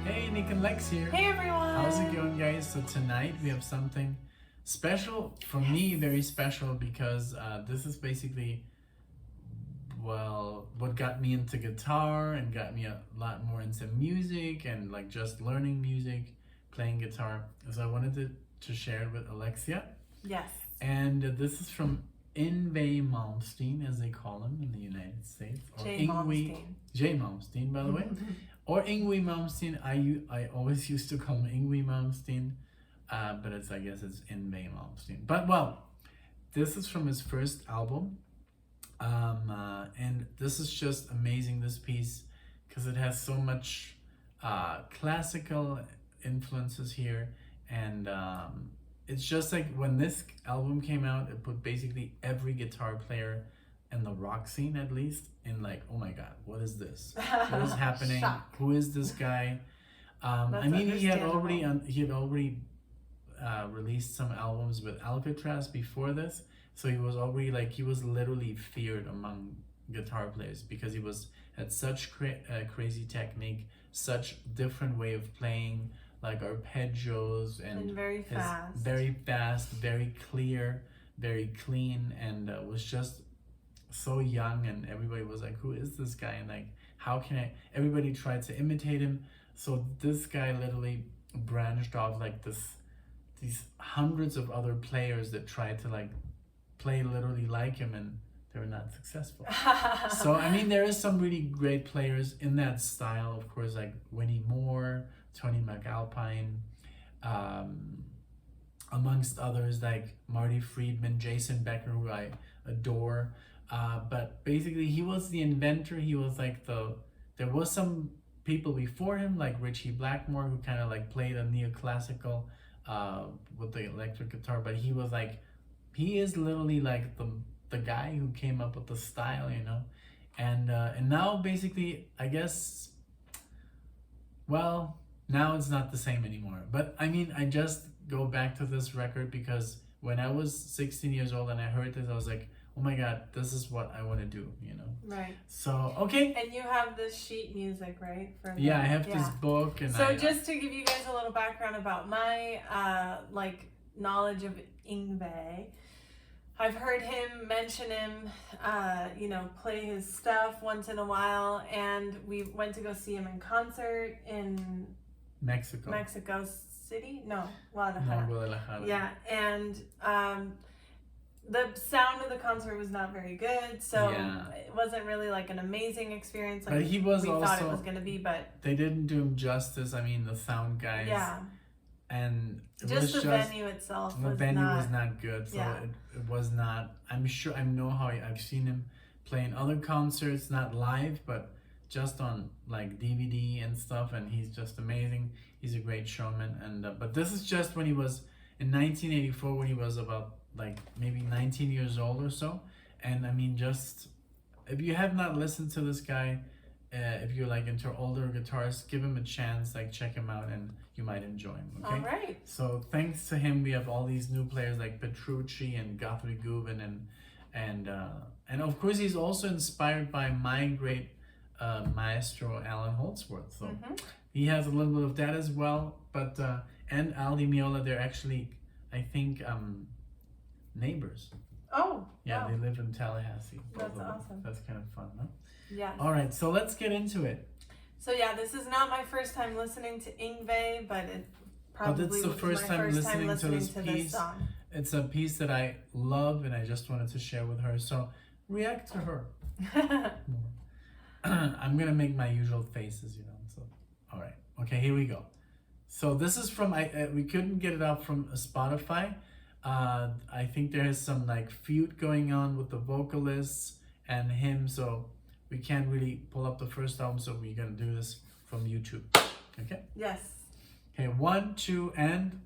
Hey, Nick and Lex here. Hey everyone! How's it going, guys? So tonight we have something special, for me very special, because this is basically, well, what got me into guitar and got me a lot more into music and like just learning music, playing guitar. So I wanted to share it with Alexia. Yes. And this is from Yngwie Malmsteen, as they call him in the United States. Or J. Malmsteen. J. Malmsteen, by the way. Or Yngwie Malmsteen. I always used to call him Yngwie Malmsteen, but I guess it's Yngwie Malmsteen. But well, this is from his first album, and this is just amazing, this piece, because it has so much classical influences here, and it's just like when this album came out, it put basically every guitar player in the rock scene, at least, in like, oh my god, what is this? What is happening? Shock. Who is this guy? I mean, he had already released some albums with Alcatraz before this, so he was already like, he was literally feared among guitar players because he had such crazy technique, such different way of playing, like arpeggios and very fast, very clear, very clean, and was just so young, and everybody was like, who is this guy? And like, how can everybody tried to imitate him. So this guy literally branched off like these hundreds of other players that tried to like play literally like him, and they were not successful. So I mean, there is some really great players in that style, of course, like Winnie Moore, Tony McAlpine, amongst others like Marty Friedman, Jason Becker, who I adore. But basically, he was the inventor. He was like there was some people before him, like Richie Blackmore, who kind of like played a neoclassical with the electric guitar. But he was like, he is literally like the guy who came up with the style, you know. And now basically, I guess, well, now it's not the same anymore. But I mean, I just go back to this record because when I was 16 years old and I heard this, I was like, oh my god, this is what I want to do, you know. Right. So, okay. And you have this sheet music, right? Yeah, I have this book. And so just to give you guys a little background about my like knowledge of Yngwie, I've heard him mention him, you know, play his stuff once in a while, and we went to go see him in concert in Mexico City? No, Guadalajara. No, Guadalajara. Yeah, and the sound of the concert was not very good, so it wasn't really like an amazing experience like but he was we also, thought it was going to be, but they didn't do him justice. I mean, the sound guys. Yeah. And just the venue itself was not good, so it was not. I'm sure, I know how I've seen him play in other concerts, not live, but just on like DVD and stuff, and he's just amazing. He's a great showman, and but this is just when he was in 1984, when he was about like maybe 19 years old or so. And I mean, just if you have not listened to this guy, if you're like into older guitars, give him a chance, like check him out, and you might enjoy him. Okay. All right. So thanks to him, we have all these new players like Petrucci and Guthrie Govan, and of course he's also inspired by my great maestro Alan Holdsworth. So he has a little bit of that as well. But and Al Di Meola, they're actually, I think, neighbors. Oh. Yeah, wow. they live in Tallahassee. That's awesome. That's kind of fun, huh? Yeah. All right, so let's get into it. So yeah, this is not my first time listening to Yngwie, but it probably it's the was first my time first time listening listening to this piece. song. It's a piece that I love, and I just wanted to share with her. So react to her. I'm gonna make my usual faces, you know. So, all right, okay, here we go. So this is from we couldn't get it up from Spotify. I think there is some like feud going on with the vocalists and him, so we can't really pull up the first album. So we're gonna do this from YouTube. Okay. Yes. Okay, 1, 2, and.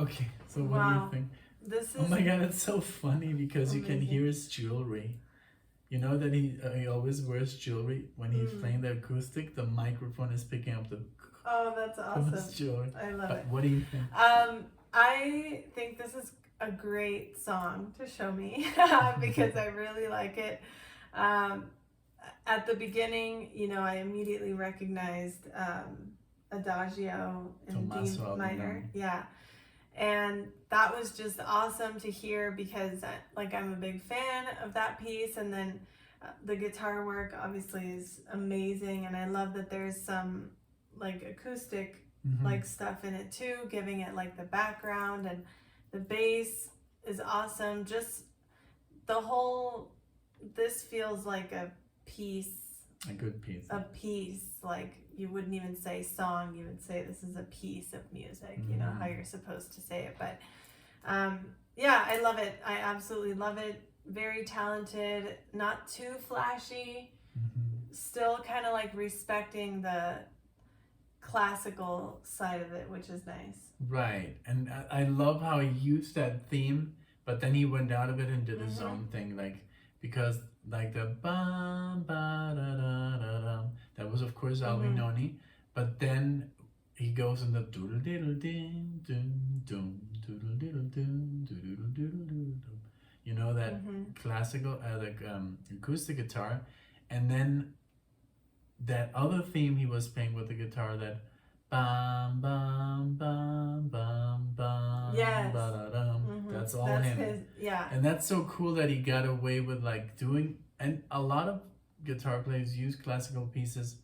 Okay, so what do Wow. you think? This is Oh my god, it's so funny because you can amazing. hear his jewelry. You know that he always wears jewelry when he's playing the acoustic. The microphone is picking up the Oh, that's from his awesome. jewelry. I love But it. what do you think? I think this is a great song to show me because I really like it. At the beginning, you know, I immediately recognized Adagio in D Tommaso minor. Albinoni. Yeah. And that was just awesome to hear because like I'm a big fan of that piece, and then the guitar work obviously is amazing, and I love that there's some like acoustic like stuff in it too, giving it like the background, and the bass is awesome. Just the whole, this feels like a piece, A good piece. like you wouldn't even say song, you would say this is a piece of music, you know how you're supposed to say it. But yeah, I love it. I absolutely love it. Very talented, not too flashy, still kind of like respecting the classical side of it, which is nice. Right, and I love how he used that theme, but then he went out of it and did his own thing, like, because like the bam ba da da da da, that was of course Albinoni, but then he goes in the doodle diddle ding dum dum doodle diddle dum doodle diddle dum, you know, that classical acoustic guitar, and then that other theme he was playing with the guitar, that bam bam bam bam bam, Yes. ba-da-dum. That's all That's him. his, yeah. And that's so cool that he got away with like doing, and a lot of guitar players use classical pieces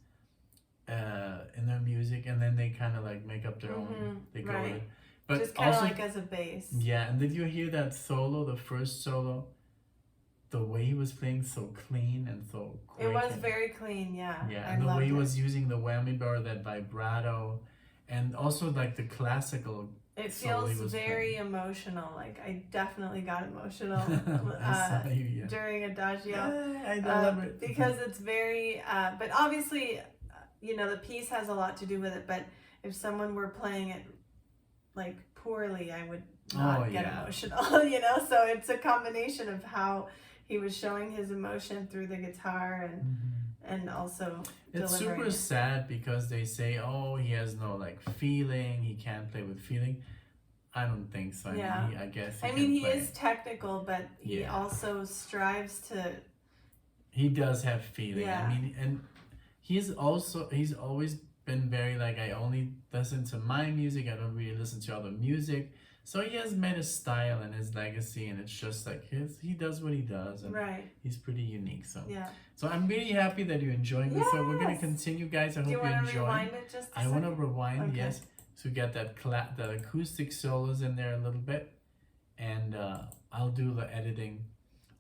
in their music, and then they kind of like make up their own, they go with it. But just kind of also, like as a bass. yeah, and did you hear that solo, the first solo? The way he was playing so clean and so quick. It was very clean, yeah. Yeah, I and the loved way he it. was using the whammy bar, that vibrato, and also like the classical. It solo he feels was very playing. emotional. Like I definitely got emotional I saw you, yeah. during Adagio. Yeah, I love it. Because it's very, but obviously, you know, the piece has a lot to do with it. But if someone were playing it like poorly, I would not get emotional, you know? So it's a combination of how he was showing his emotion through the guitar and also it's delivering super sad because they say, oh, he has no like feeling, he can't play with feeling. I don't think so. Yeah. I guess he is technical, but he Yeah. also strives to. He does have feeling. Yeah. I mean, and he's always been very like, I only listen to my music, I don't really listen to other music. So he has made his style and his legacy, and it's just like he does what he does, and he's pretty unique. So Yeah. so I'm really happy that you're enjoying this. So we're gonna Yes. continue, guys. I Do hope you you want to enjoy. rewind it just a I want to second? rewind, Okay. yes, to get that that acoustic solos in there a little bit, and I'll do the editing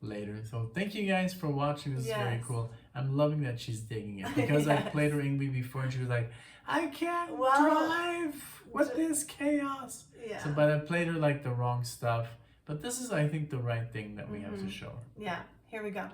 later. So thank you guys for watching. This is very Yes. cool. I'm loving that she's digging it because I Yes. played her Yngwie before, and she was like, I can't Well, drive with this chaos. Yeah. So, but I played her like the wrong stuff. But this is, I think, the right thing that we have to show her. Yeah. Here we go.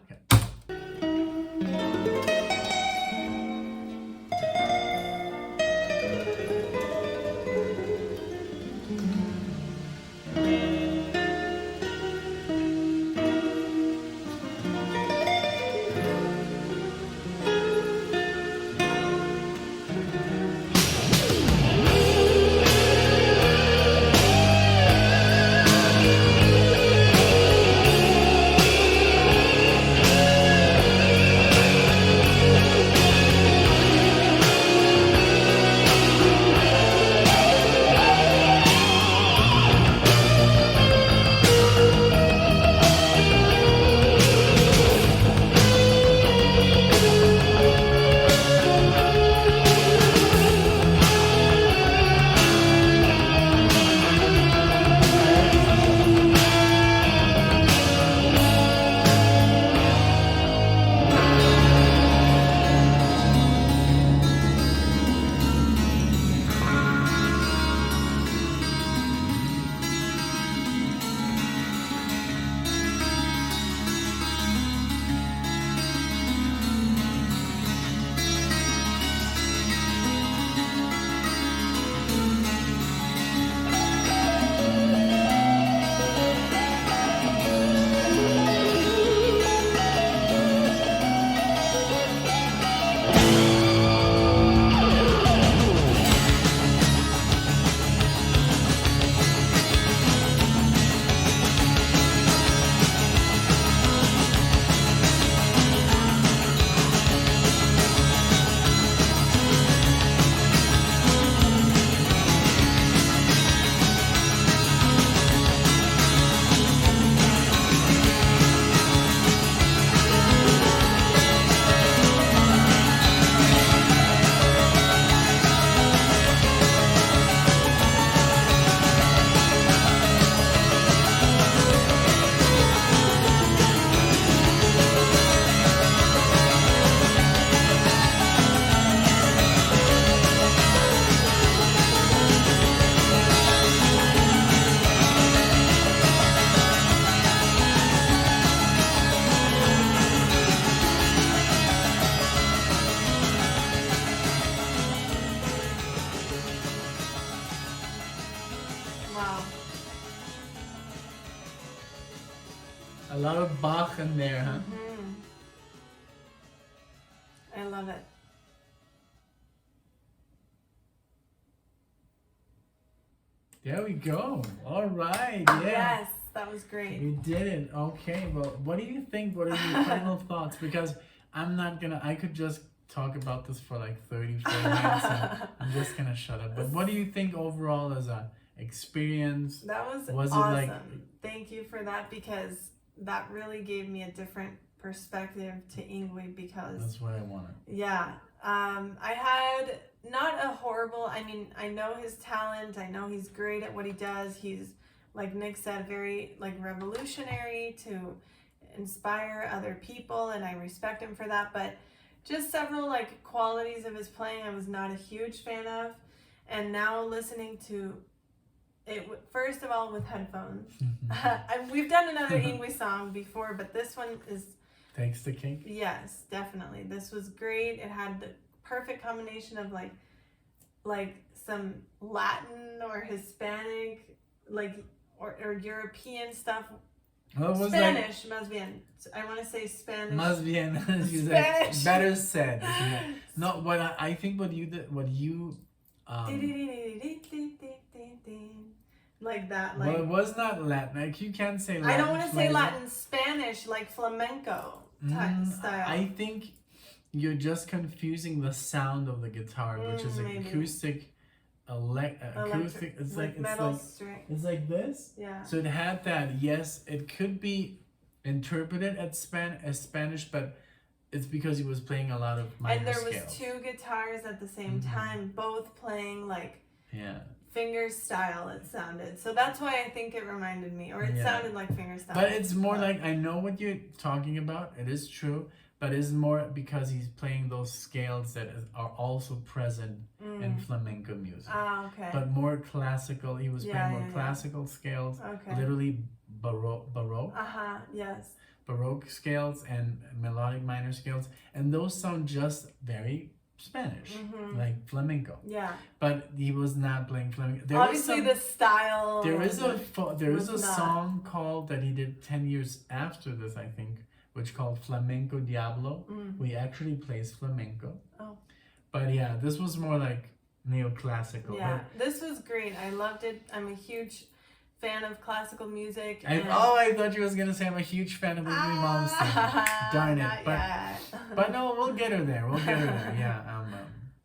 Wow. A lot of Bach in there, huh? Mm-hmm. I love it. There we go. All right. Yeah. Yes, that was great. We did it. Okay. Well, what do you think? What are your final thoughts? Because I could just talk about this for like 30, 40 minutes. And I'm just going to shut up. But what do you think overall as a experience? That was awesome. It like, thank you for that, because that really gave me a different perspective to Yngwie, because that's what I wanted. Yeah. I had not a horrible, I mean, I know his talent. I know he's great at what he does. He's, like Nick said, very like revolutionary to inspire other people, and I respect him for that. But just several like qualities of his playing I was not a huge fan of. And now listening to it, first of all, with headphones. We've done another Yngwie song before, but this one is... Takes the cake? Yes, definitely. This was great. It had the perfect combination of like some Latin or Hispanic, like or European stuff. Well, was Spanish, más bien. I want to say Spanish. Más bien. Spanish. Better said. No, what I think what you like that. Well, it was not Latin. Like, you can't say Latin. I don't want to say Latin. Spanish, like flamenco type style. I think you're just confusing the sound of the guitar, which is maybe. acoustic. Acoustic. It's like metal string. It's like this. Yeah. So it had that. Yes, it could be interpreted as Spanish, but it's because he was playing a lot of minor scales. And there was two guitars at the same time, both playing like finger style. It sounded. So that's why I think it reminded me, or it sounded like finger style. But it's more like, I know what you're talking about. It is true. But it's more because he's playing those scales that are also present in flamenco music. Ah, okay. But more classical. He was playing more classical scales. Okay. Literally Baroque. Yes. Baroque scales and melodic minor scales. And those sound just very Spanish, like flamenco. Yeah. But he was not playing flamenco. Obviously, the style. There is a song called that he did 10 years after this, I think, which called Flamenco Diablo. We actually plays flamenco. Oh. But yeah, this was more like neoclassical. Yeah, this was great. I loved it. I'm a huge fan of classical music. I thought you was gonna say I'm a huge fan of Yngwie Malmsteen. Darn it. But no, we'll get her there. Yeah.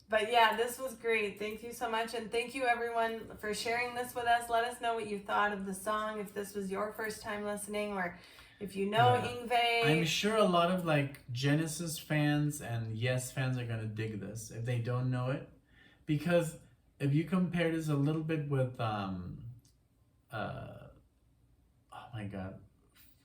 But yeah, this was great. Thank you so much. And thank you everyone for sharing this with us. Let us know what you thought of the song, if this was your first time listening, or if you know Yngwie. I'm sure a lot of like Genesis fans and Yes fans are gonna dig this if they don't know it, because if you compare this a little bit with oh my God,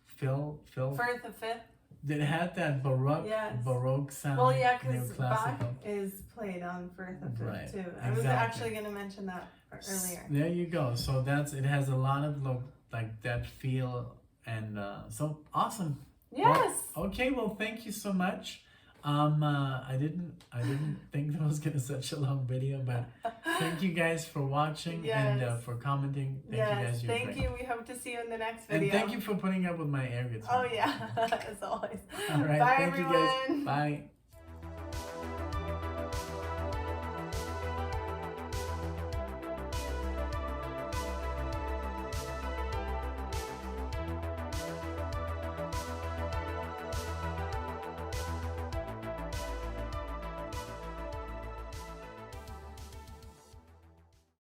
Phil. Firth the Fifth. That had that Baroque sound. Well, yeah, because Bach is played on Firth the Fifth too. I was actually gonna mention that earlier. There you go. So it has a lot of like that feel. And so awesome. Yes. Well, okay. Well, thank you so much. I didn't think that was gonna be such a long video, but thank you guys for watching and for commenting. Thank you guys. Thank you. We hope to see you in the next video. And thank you for putting up with my air guitar. Oh yeah, as always. All right. Bye, thank everyone. you guys. Bye.